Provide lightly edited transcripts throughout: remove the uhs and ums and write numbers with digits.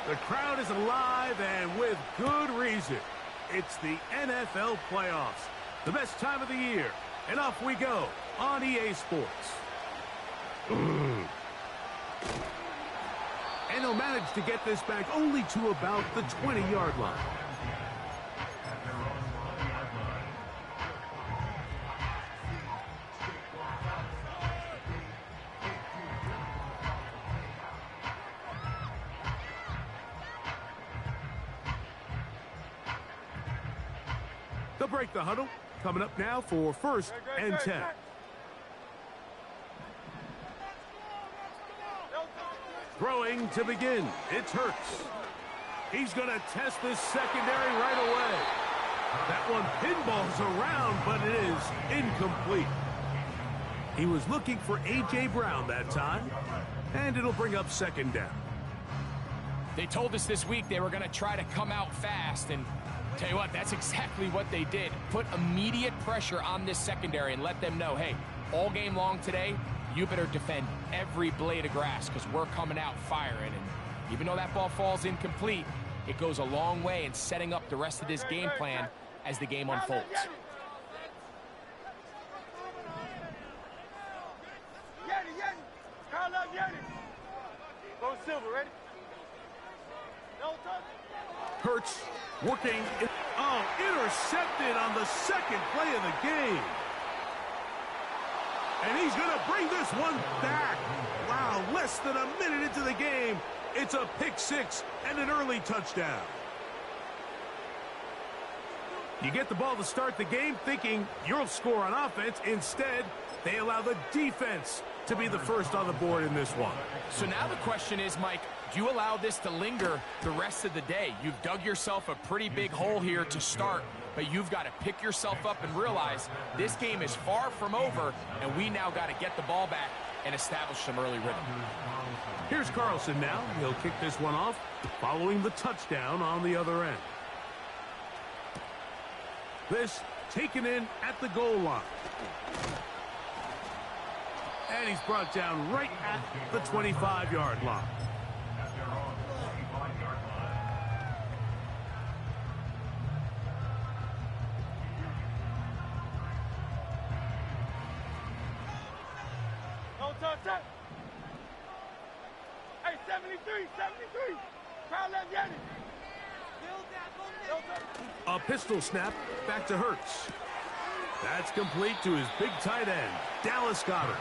The crowd is alive, and with good reason. It's the NFL playoffs, the best time of the year, and off we go on EA Sports. And he'll manage to get this back only to about the 20-yard line. They'll break the huddle. Coming up now for 1st and 10. Throwing to begin. It's Hurts. He's going to test this secondary right away. That one pinballs around, but it is incomplete. He was looking for A.J. Brown that time, and it'll bring up 2nd down. They told us this week they were going to try to come out fast, and tell you what, that's exactly what they did. Put immediate pressure on this secondary and let them know, hey, all game long today, you better defend every blade of grass because we're coming out firing. And even though that ball falls incomplete, it goes a long way in setting up the rest of this game plan as the game unfolds. Hurts working. Intercepted on the 2nd play of the game. And he's going to bring this one back. Wow, less than a minute into the game. It's a pick 6 and an early touchdown. You get the ball to start the game thinking you'll score on offense. Instead, they allow the defense to be the first on the board in this one. So now the question is, Mike, do you allow this to linger the rest of the day? You've dug yourself a pretty big hole here to start, but you've got to pick yourself up and realize this game is far from over, and we now got to get the ball back and establish some early rhythm. Here's Carlson now. He'll kick this one off following the touchdown on the other end. This taken in at the goal line. And he's brought down right at the 25-yard line. Hey, 73. Crowd left, get it. A pistol snap back to Hurts. That's complete to his big tight end, Dallas Goedert.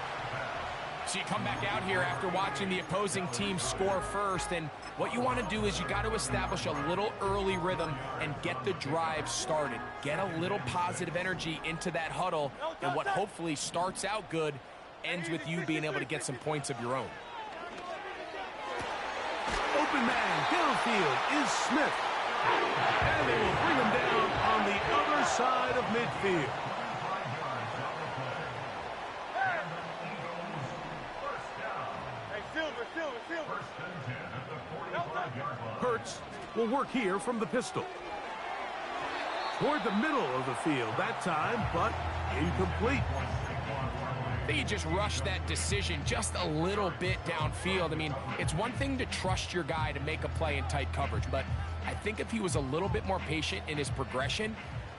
So you come back out here after watching the opposing team score first, and what you want to do is you got to establish a little early rhythm and get the drive started. Get a little positive energy into that huddle, and what hopefully starts out good ends with you being able to get some points of your own. Open man downfield is Smith. And they will bring him down on the other side of midfield. Hurts will work here from the pistol. Toward the middle of the field that time, but incomplete. I think he just rushed that decision just a little bit downfield. I mean, it's one thing to trust your guy to make a play in tight coverage, but I think if he was a little bit more patient in his progression,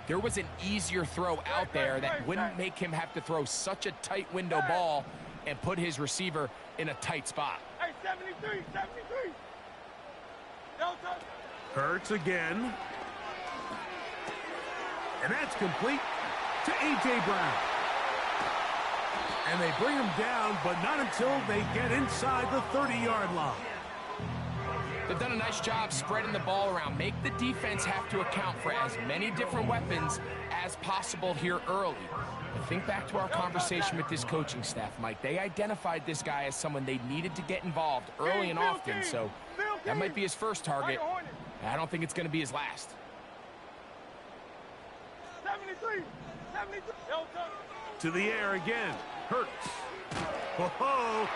there was an easier throw out there that wouldn't make him have to throw such a tight window ball and put his receiver in a tight spot. Hey, 73. Hurts again. And that's complete to A.J. Brown. And they bring him down, but not until they get inside the 30-yard line. They've done a nice job spreading the ball around. Make the defense have to account for as many different weapons as possible here early. But think back to our conversation with this coaching staff, Mike. They identified this guy as someone they needed to get involved early and often, so that might be his first target. I don't think it's going to be his last. 73. To the air again. Hurts. Ho-ho.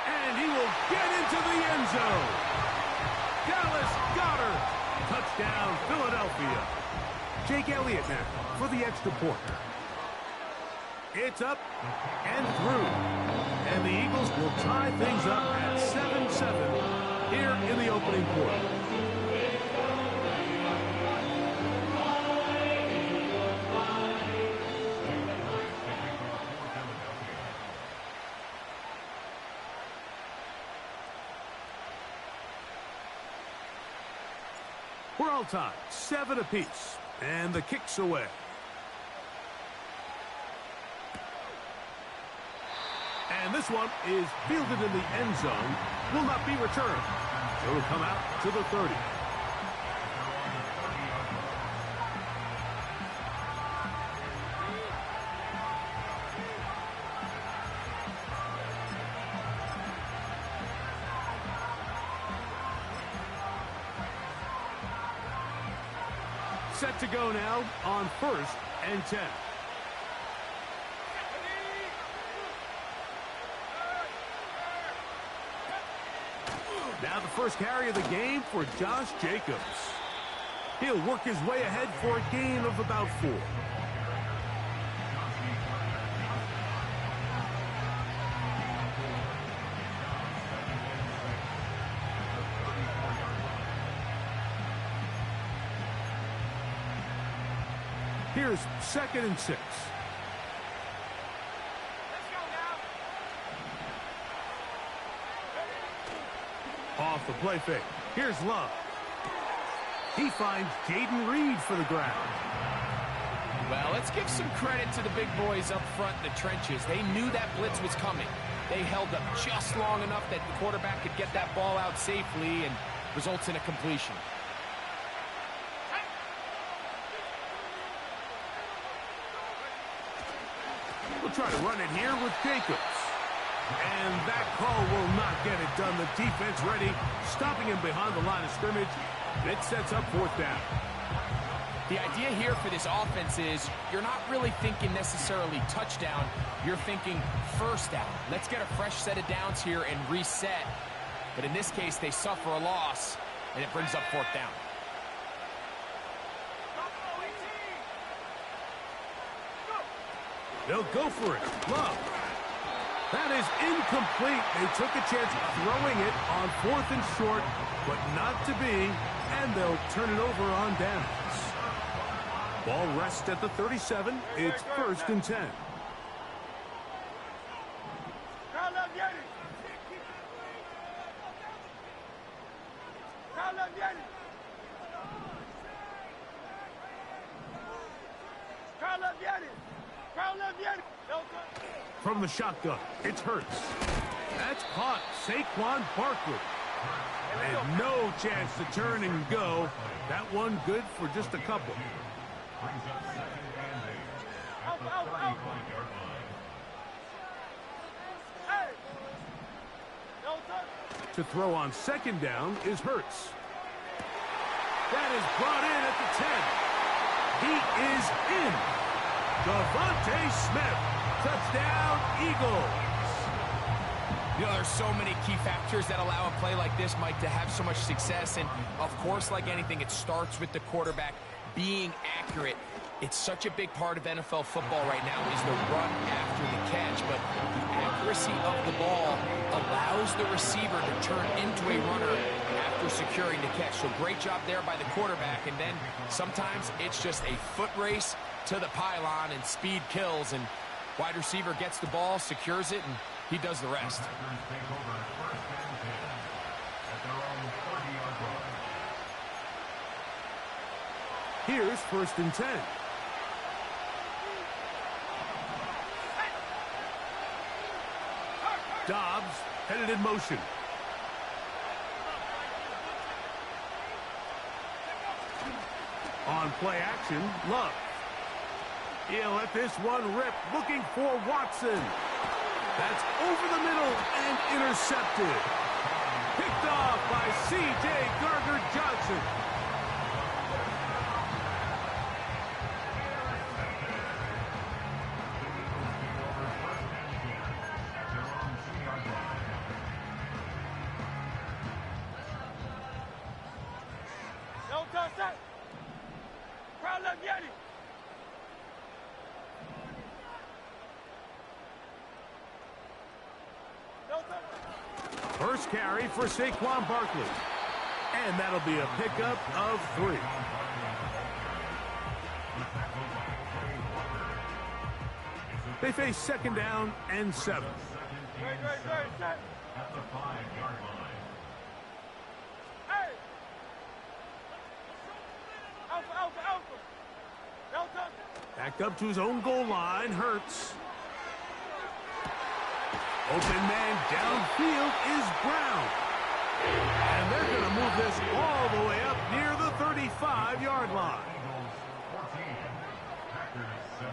And he will get into the end zone. Dallas Goedert. Touchdown, Philadelphia. Jake Elliott now for the extra point. It's up and through. And the Eagles will tie things up at 7-7 here in the opening quarter. We're all tied, 7 apiece, and the kick's away. And this one is fielded in the end zone, will not be returned. It will come out to the 30. Set to go now on 1st and 10. Now the first carry of the game for Josh Jacobs. He'll work his way ahead for a gain of about 4. Here's 2nd and 6. Let's go now. Off the play fake. Here's Love. He finds Jaden Reed for the grab. Well, let's give some credit to the big boys up front in the trenches. They knew that blitz was coming. They held up just long enough that the quarterback could get that ball out safely and results in a completion. We'll try to run it here with Jacobs. And that call will not get it done. The defense ready, stopping him behind the line of scrimmage. It sets up 4th down. The idea here for this offense is you're not really thinking necessarily touchdown. You're thinking 1st down. Let's get a fresh set of downs here and reset. But in this case, they suffer a loss, and it brings up 4th down. They'll go for it. Love. That is incomplete. They took a chance throwing it on 4th and short, but not to be, and they'll turn it over on downs. Ball rests at the 37. It's 1st and 10. Kyle left Yeti. Kyle left Yeti. Kyle left Yeti. Kyle left Yeti. From the shotgun, it's Hurts. That's caught. Saquon Barkley. And no chance to turn and go. That one good for just a couple. Out, out, out. Hey. No touch. To throw on 2nd down is Hurts. That is brought in at the 10. He is in. Devontae Smith. Touchdown, Eagles. You know, there's so many key factors that allow a play like this, Mike, to have so much success. And, of course, like anything, it starts with the quarterback being accurate. It's such a big part of NFL football right now is the run after the catch. But the accuracy of the ball allows the receiver to turn into a runner after securing the catch. So great job there by the quarterback. And then sometimes it's just a foot race to the pylon and speed kills. And wide receiver gets the ball, secures it, and he does the rest. Here's 1st and 10. Dobbs headed in motion. On play action, Love. He'll let this one rip, looking for Watson. That's over the middle and intercepted. Picked off by C.J. Gardner-Johnson. No touch that. Crowd left Yeti. first carry for Saquon Barkley. And that'll be a pickup of 3. They face 2nd down and 7. Great, set. At the 5-yard line. Hey! Alpha. Delta. Backed up to his own goal line. Hurts. Open man downfield is Brown. And they're going to move this all the way up near the 35-yard line. Eagles 14. Packers 7.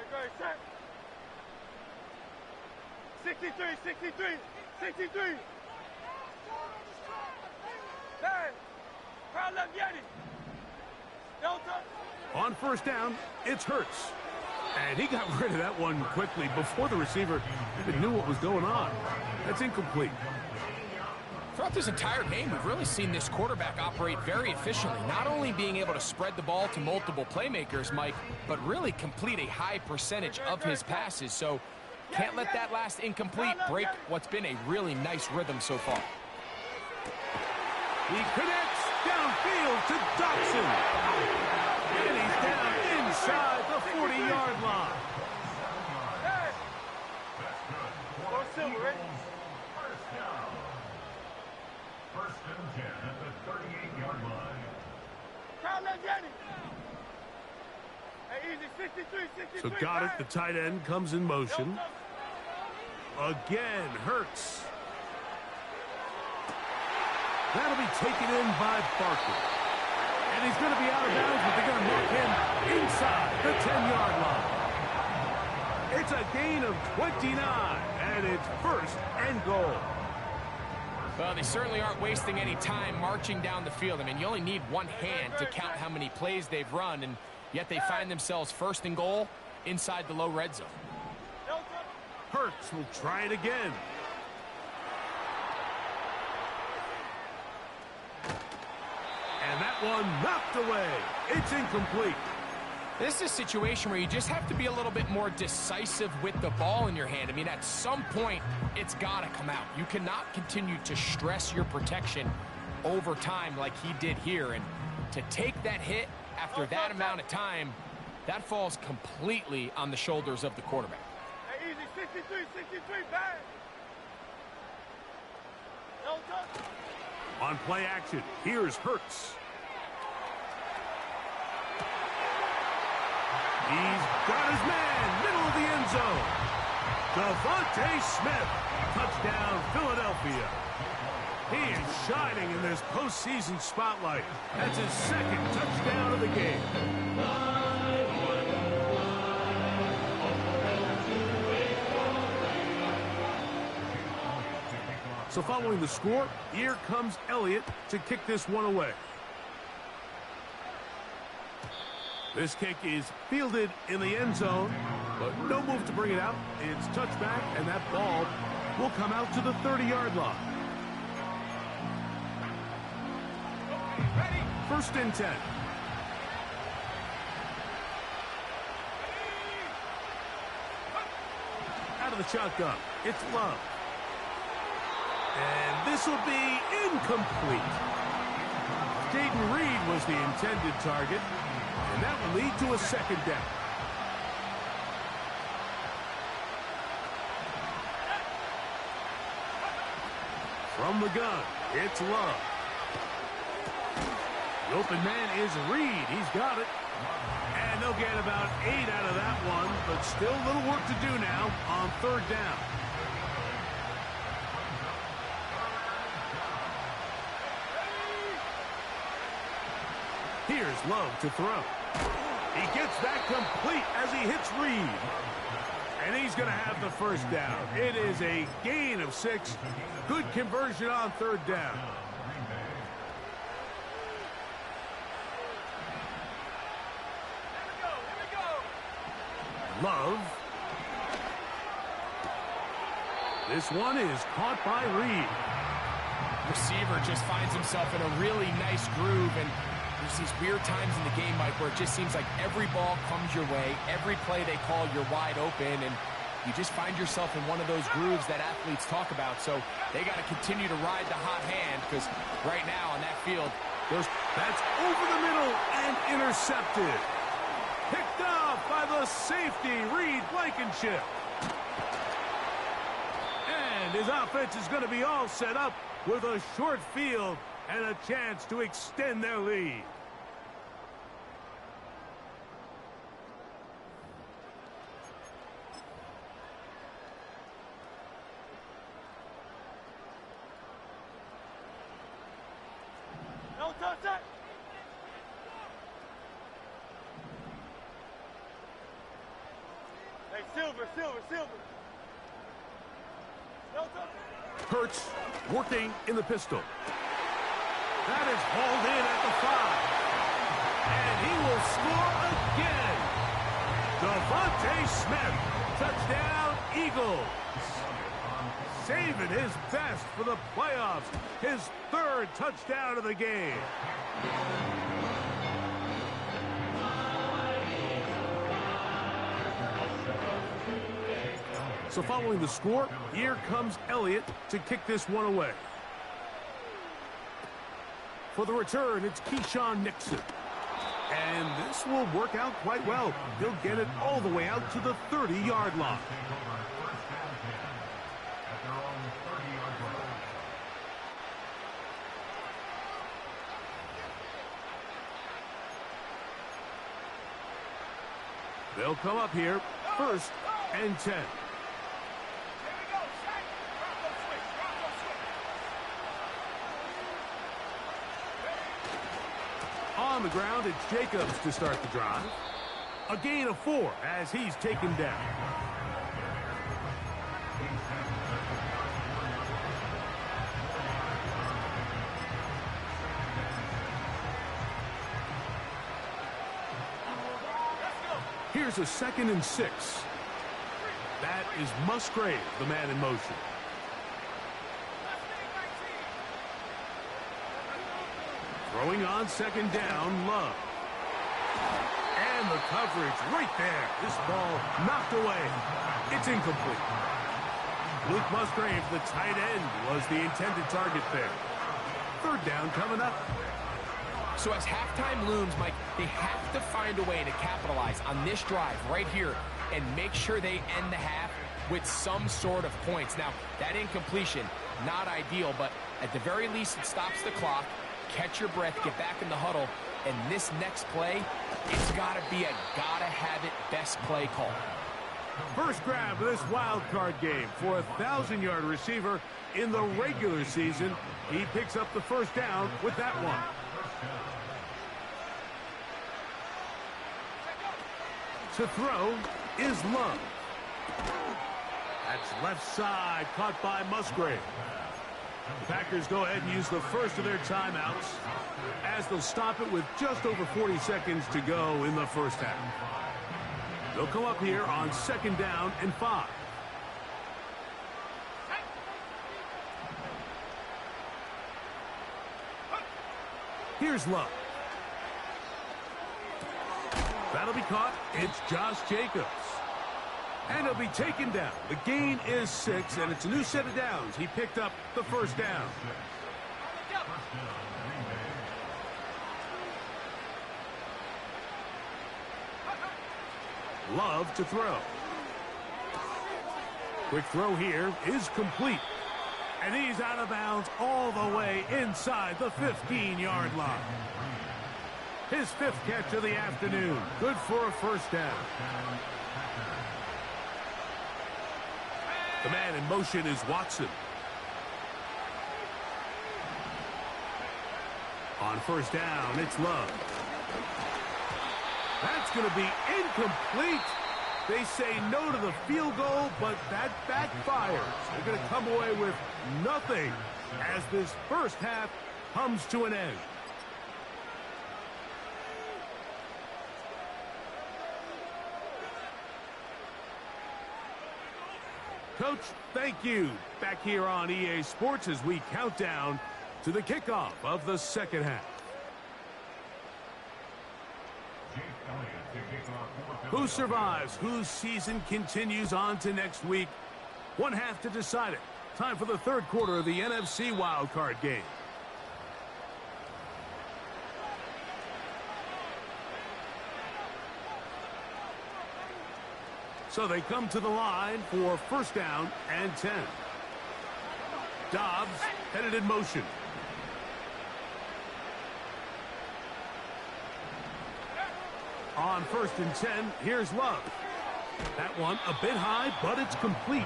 Great, set. 63. Hey! Crowd left Yeti. Delta. On 1st down, it's Hurts. And he got rid of that one quickly before the receiver even knew what was going on. That's incomplete. Throughout this entire game, we've really seen this quarterback operate very efficiently, not only being able to spread the ball to multiple playmakers, Mike, but really complete a high percentage of his passes. So can't let that last incomplete break what's been a really nice rhythm so far. He connects downfield to Dotson. And he's down inside the 40-yard line. Hey! Go Silver, ready? First down. 1st and 10 at the 38-yard line. Crowd left Yeti. Hey, easy. 63. So got it. The tight end comes in motion. Again, Hurts. That'll be taken in by Barkley. And he's going to be out of bounds, but they're going to mark him inside the 10-yard line. It's a gain of 29, and it's 1st and goal. Well, they certainly aren't wasting any time marching down the field. I mean, you only need one hand to count how many plays they've run, and yet they find themselves 1st and goal inside the low red zone. Hurts will try it again. And that one knocked away. It's incomplete. This is a situation where you just have to be a little bit more decisive with the ball in your hand. I mean, at some point, it's got to come out. You cannot continue to stress your protection over time like he did here. And to take that hit after that amount of time, that falls completely on the shoulders of the quarterback. Hey, easy. 63, bang. Delta. On play action, here's Hurts. He's got his man, middle of the end zone. Devontae Smith, touchdown Philadelphia. He is shining in this postseason spotlight. That's his 2nd touchdown of the game. So following the score, here comes Elliott to kick this one away. This kick is fielded in the end zone, but no move to bring it out. It's touchback, and that ball will come out to the 30-yard line. 1st and 10. Out of the shotgun, it's Love. And this will be incomplete. Jaden Reed was the intended target, and that will lead to a 2nd down. From the gun, it's Love. The open man is Reed. He's got it. And they'll get about 8 out of that one, but still a little work to do now on 3rd down. Here's Love to throw. He gets that complete as he hits Reed. And he's going to have the 1st down. It is a gain of 6. Good conversion on 3rd down. Love. This one is caught by Reed. Receiver just finds himself in a really nice groove, and there's these weird times in the game, Mike, where it just seems like every ball comes your way, every play they call, you're wide open, and you just find yourself in one of those grooves that athletes talk about. So they got to continue to ride the hot hand, because right now on that field, that's over the middle and intercepted. Picked off by the safety, Reed Blankenship. And his offense is going to be all set up with a short field and a chance to extend their lead. No touch that. Hey, Silver. No touch. Hurts working in the pistol. That is hauled in at the 5. And he will score again. Devontae Smith. Touchdown, Eagles. Saving his best for the playoffs. His 3rd touchdown of the game. So following the score, here comes Elliott to kick this one away. For the return, it's Keyshawn Nixon. And this will work out quite well. He'll get it all the way out to the 30-yard line. They'll come up here, 1st and 10. On the ground, it's Jacobs to start the drive. A gain of 4 as he's taken down. Here's a 2nd and 6. That is Musgrave, the man in motion. Throwing on 2nd down, Love. And the coverage right there. This ball knocked away. It's incomplete. Luke Musgrave, the tight end, was the intended target there. 3rd down coming up. So as halftime looms, Mike, they have to find a way to capitalize on this drive right here and make sure they end the half with some sort of points. Now, that incompletion, not ideal, but at the very least it stops the clock. Catch your breath, get back in the huddle, and this next play, it's got to be a gotta-have-it best play call. First grab of this wild card game for a 1,000-yard receiver in the regular season. He picks up the 1st down with that one. To throw is Love. That's left side, caught by Musgrave. The Packers go ahead and use the first of their timeouts as they'll stop it with just over 40 seconds to go in the first half. They'll come up here on 2nd down and 5. Here's Love. That'll be caught. It's Josh Jacobs. And he'll be taken down. The gain is 6, and it's a new set of downs. He picked up the 1st down. Love to throw. Quick throw here is complete. And he's out of bounds all the way inside the 15-yard line. His 5th catch of the afternoon. Good for a 1st down. The man in motion is Watson. On 1st down, it's Love. That's going to be incomplete. They say no to the field goal, but that backfires. They're going to come away with nothing as this first half comes to an end. Coach, thank you. Back here on EA Sports as we count down to the kickoff of the second half. Who survives? Whose season continues on to next week? One half to decide it. Time for the third quarter of the NFC wildcard game. So they come to the line for first down and 10. Dobbs headed in motion. On first and 10, here's Love. That one a bit high, but it's complete.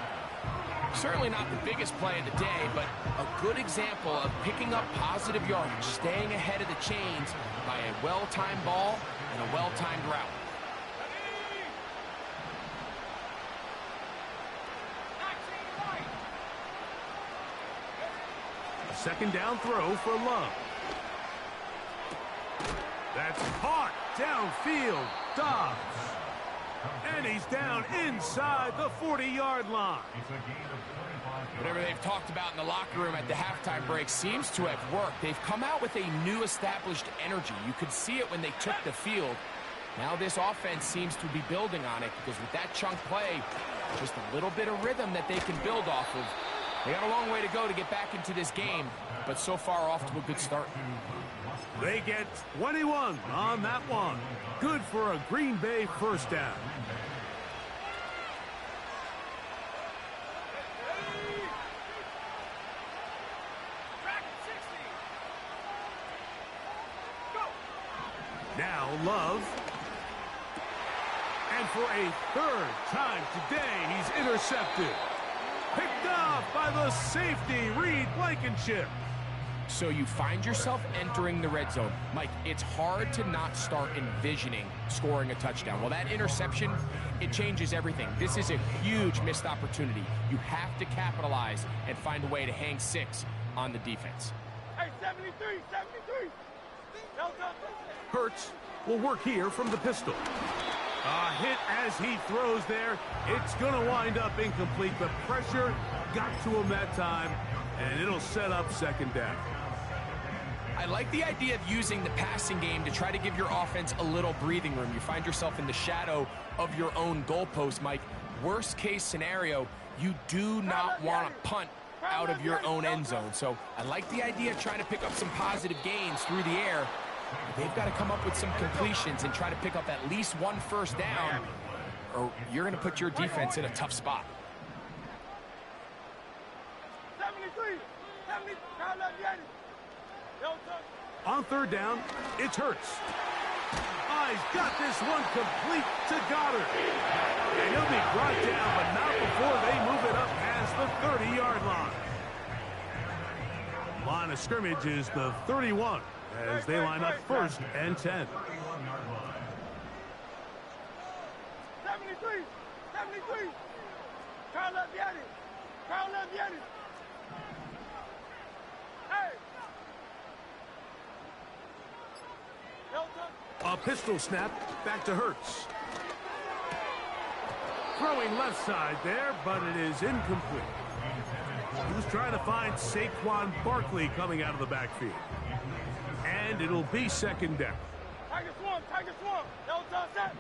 Certainly not the biggest play of the day, but a good example of picking up positive yardage, staying ahead of the chains by a well-timed ball and a well-timed route. Second down throw for Love. That's caught downfield. Dobbs. And he's down inside the 40-yard line. Whatever they've talked about in the locker room at the halftime break seems to have worked. They've come out with a new established energy. You could see it when they took the field. Now this offense seems to be building on it because with that chunk play, just a little bit of rhythm that they can build off of. They got a long way to go to get back into this game, but so far off to a good start. They get 21 on that one. Good for a Green Bay first down. Now Love. And for a third time today, he's intercepted. Picked off by the safety, Reed Blankenship. So you find yourself entering the red zone. Mike, it's hard to not start envisioning scoring a touchdown. Well, that interception, it changes everything. This is a huge missed opportunity. You have to capitalize and find a way to hang 6 on the defense. Hey, 73, 73. Hurts will work here from the pistol. A hit as he throws there. It's going to wind up incomplete. The pressure got to him that time, and it'll set up second down. I like the idea of using the passing game to try to give your offense a little breathing room. You find yourself in the shadow of your own goalpost, Mike. Worst case scenario, you do not want to punt out of your own end zone. So I like the idea of trying to pick up some positive gains through the air. They've got to come up with some completions and try to pick up at least one first down, or you're going to put your defense in a tough spot. 73, 70, On third down, it's Hurts. He's got this one complete to Goddard. And he'll be brought down, but not before they move it up past the 30-yard line. Line of scrimmage is the 31 as they line up first and 10. 73, 73. Carl Leviani. Carl Leviani. Hey. A pistol snap back to Hurts. Throwing left side there, but it is incomplete. He was trying to find Saquon Barkley coming out of the backfield. And it'll be second down. Tiger Swarm, Tiger Swarm. Delta set.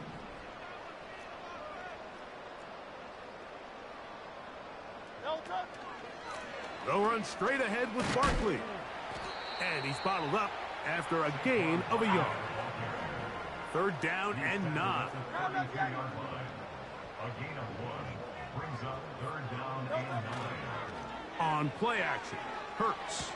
Delta. They'll run straight ahead with Barkley. And he's bottled up after a gain of a yard. Third down and 9. A gain of 1 brings up third down and 9. On play action, Hurts.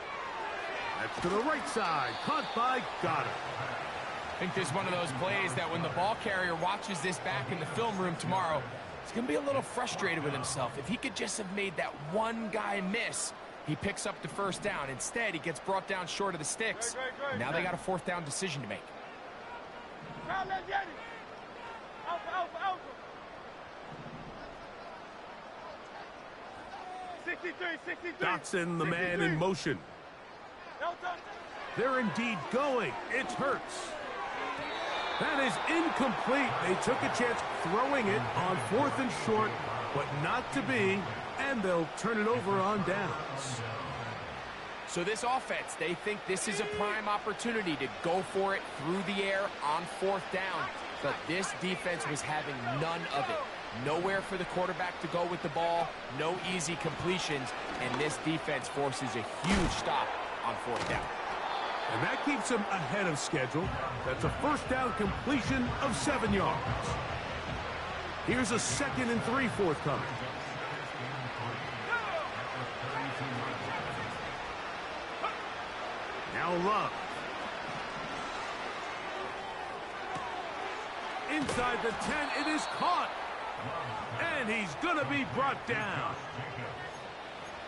That's to the right side, caught by Goddard. I think this is one of those plays that when the ball carrier watches this back in the film room tomorrow, he's going to be a little frustrated with himself. If he could just have made that one guy miss, he picks up the first down. Instead, he gets brought down short of the sticks. Now they got a fourth down decision to make. Alpha, alpha, alpha. 63, 63. Dotson, the man 63. in motion. Delta. They're indeed going. It's Hurts. That is incomplete. They took a chance throwing it on 4th and short, but not to be. and they'll turn it over on downs. So this offense, they think this is a prime opportunity to go for it through the air on 4th down. But this defense was having none of it. Nowhere for the quarterback to go with the ball, no easy completions, and this defense forces a huge stop on 4th down. And that keeps them ahead of schedule. That's a 1st down completion of 7 yards. Here's a 2nd and 3 forthcoming. Now Love. Inside the 10, it is caught. And he's going to be brought down.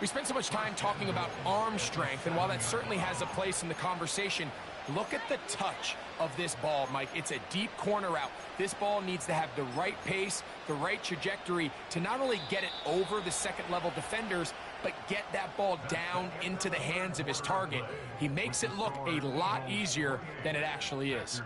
We spent so much time talking about arm strength, and while that certainly has a place in the conversation, look at the touch of this ball, Mike. It's a deep corner route. This ball needs to have the right pace, the right trajectory to not only get it over the second-level defenders, but get that ball down into the hands of his target. He makes it look a lot easier than it actually is.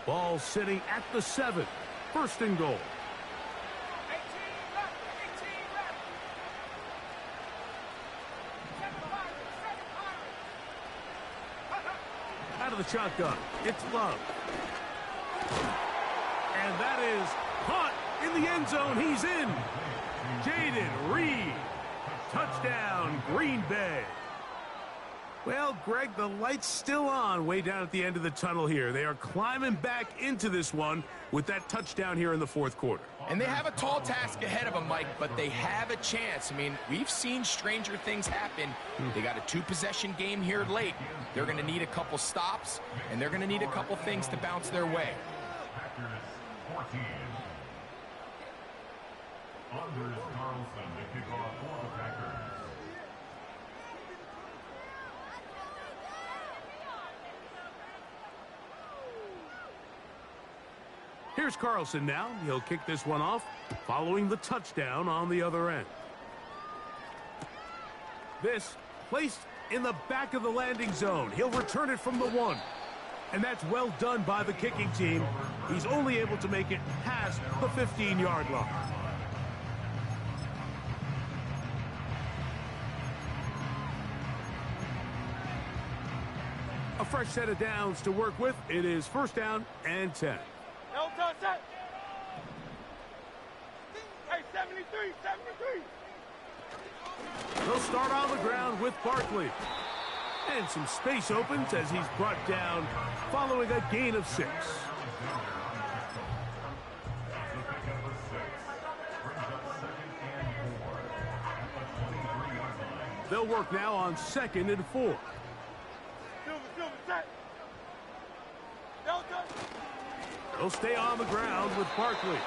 Ball sitting at the 7. 1st and goal. Out of the shotgun, it's Love. And that is caught in the end zone. He's in. Jaden Reed. Touchdown, Green Bay. Well, Greg, the light's still on way down at the end of the tunnel here. They are climbing back into this one with that touchdown here in the 4th quarter. And they have a tall task ahead of them, Mike, but they have a chance. I mean, we've seen stranger things happen. They got a 2-possession game here late. They're going to need a couple stops, and they're going to need a couple things to bounce their way. Packers 14. Anders Carlson to kick off for the Packers. Here's Carlson now. He'll kick this one off following the touchdown on the other end. This placed in the back of the landing zone. He'll return it from the 1. And that's well done by the kicking team. He's only able to make it past the 15-yard line. A fresh set of downs to work with. It is 1st down and 10. No touch that. Hey, 73, 73. They'll start on the ground with Barkley. And some space opens as he's brought down following a gain of 6. They'll work now on 2nd and 4. Silver, set. No touch. They'll stay on the ground with Barkley.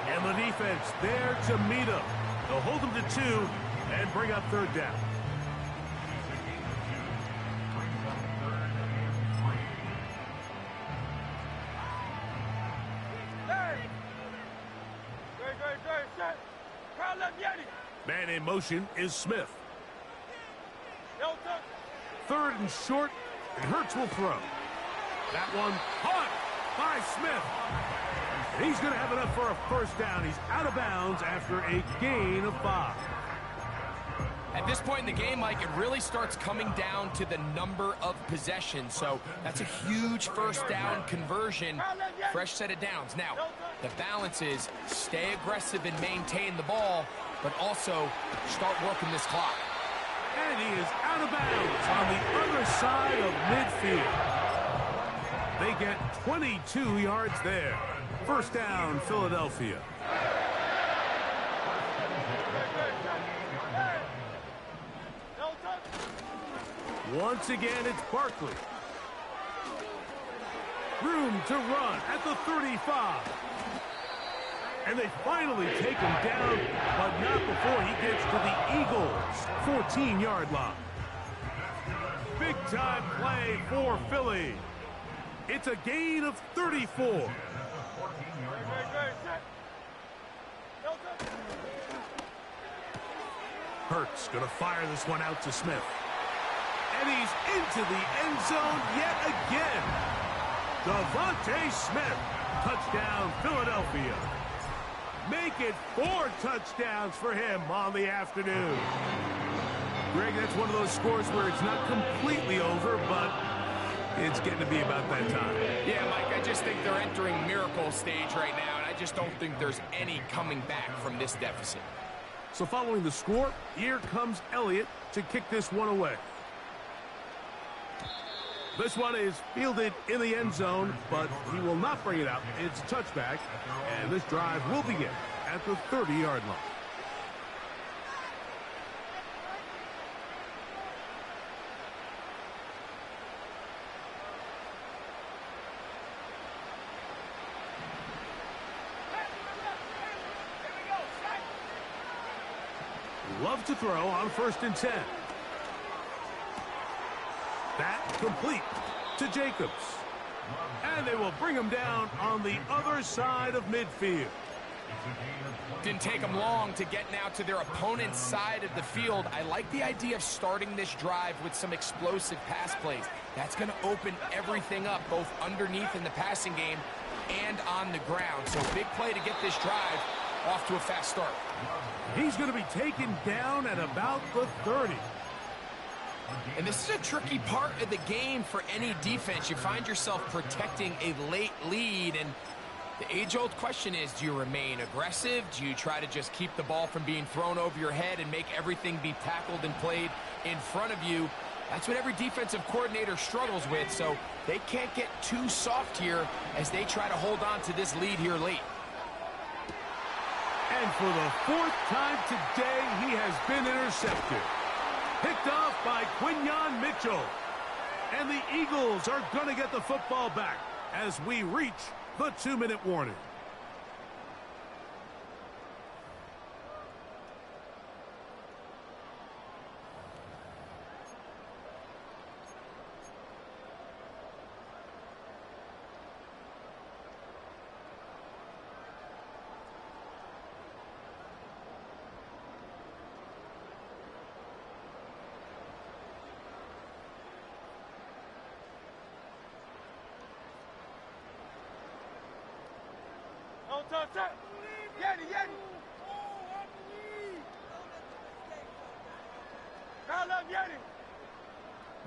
And the defense there to meet him. They'll hold him to 2 and bring up 3rd down. Hey. Great, set. Crowd left Yeti. Man in motion is Smith. No touch. 3rd and short, and Hurts will throw. That one caught by Smith. And he's going to have enough for a 1st down. He's out of bounds after a gain of 5. At this point in the game, Mike, it really starts coming down to the number of possessions. So that's a huge 1st down conversion. Fresh set of downs. Now, the balance is stay aggressive and maintain the ball, but also start working this clock. And he is out of bounds on the other side of midfield. They get 22 yards there. 1st down, Philadelphia. Once again, it's Barkley. Room to run at the 35. And they finally take him down, but not before he gets to the Eagles' 14-yard line. Big-time play for Philly. It's a gain of 34. Hurts going to fire this one out to Smith. And he's into the end zone yet again. Devontae Smith. Touchdown, Philadelphia. Make it 4 touchdowns for him on the afternoon. Greg, that's one of those scores where it's not completely over, but it's getting to be about that time. Yeah, Mike, I just think they're entering miracle stage right now, and I just don't think there's any coming back from this deficit. So following the score, here comes Elliott to kick this one away. This one is fielded in the end zone, but he will not bring it out. It's a touchback, and this drive will begin at the 30-yard line. Love to throw on 1st and 10. That complete to Jacobs. And they will bring him down on the other side of midfield. Didn't take them long to get now to their opponent's side of the field. I like the idea of starting this drive with some explosive pass plays. That's going to open everything up, both underneath in the passing game and on the ground. So big play to get this drive off to a fast start. He's going to be taken down at about the 30. And this is a tricky part of the game for any defense. You find yourself protecting a late lead, and the age-old question is, do you remain aggressive? Do you try to just keep the ball from being thrown over your head and make everything be tackled and played in front of you? That's what every defensive coordinator struggles with, so they can't get too soft here as they try to hold on to this lead here late. And for the 4th time today, he has been intercepted. Picked off by Quinyon Mitchell. And the Eagles are going to get the football back as we reach the 2-minute warning. Yeti, Yeti. Call up Yeti.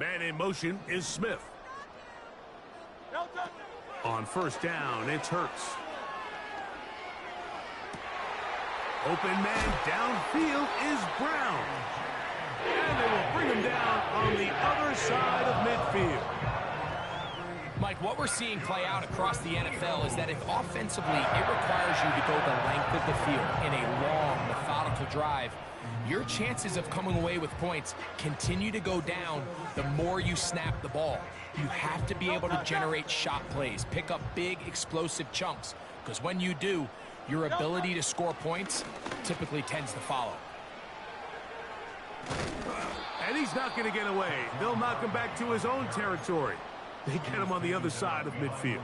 Man in motion is Smith. On 1st down, it's Hurts. Open man downfield is Brown. And they will bring him down on the other side of midfield. Mike, what we're seeing play out across the NFL is that if offensively it requires you to go the length of the field in a long, methodical drive, your chances of coming away with points continue to go down the more you snap the ball. You have to be able to generate shot plays, pick up big, explosive chunks, because when you do, your ability to score points typically tends to follow. And he's not going to get away. They'll knock him back to his own territory. They get him on the other side of midfield.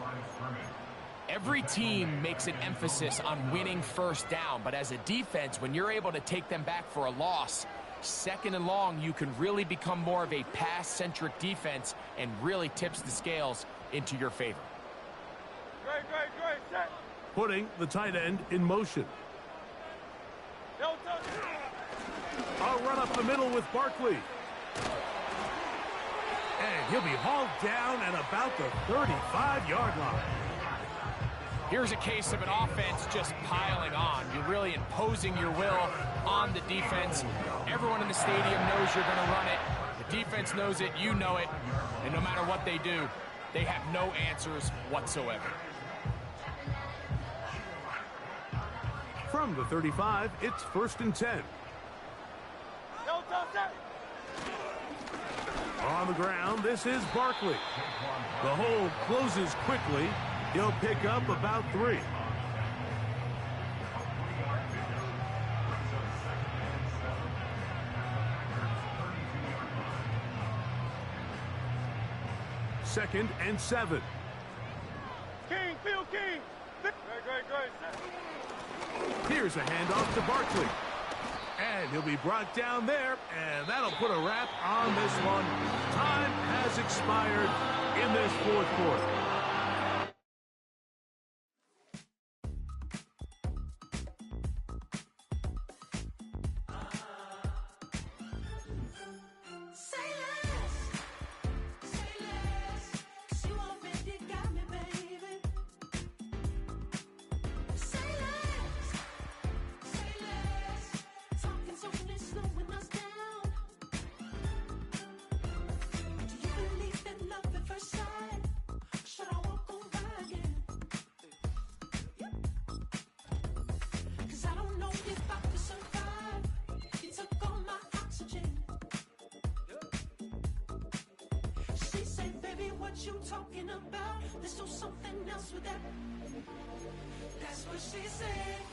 Every team makes an emphasis on winning 1st down, but as a defense, when you're able to take them back for a loss, 2nd and long, you can really become more of a pass-centric defense and really tips the scales into your favor. Great, set. Putting the tight end in motion. A run up the middle with Barkley. And he'll be hauled down at about the 35-yard line. Here's a case of an offense just piling on. You're really imposing your will on the defense. Everyone in the stadium knows you're going to run it. The defense knows it, you know it. And no matter what they do, they have no answers whatsoever. From the 35, it's 1st and 10. On the ground, this is Barkley. The hole closes quickly. He'll pick up about 3. Second and 7. King, Phil King. Great. Here's a handoff to Barkley. And he'll be brought down there, and that'll put a wrap on this one. Time has expired in this fourth quarter. You talking about? Let's do something else with that. That's what she said.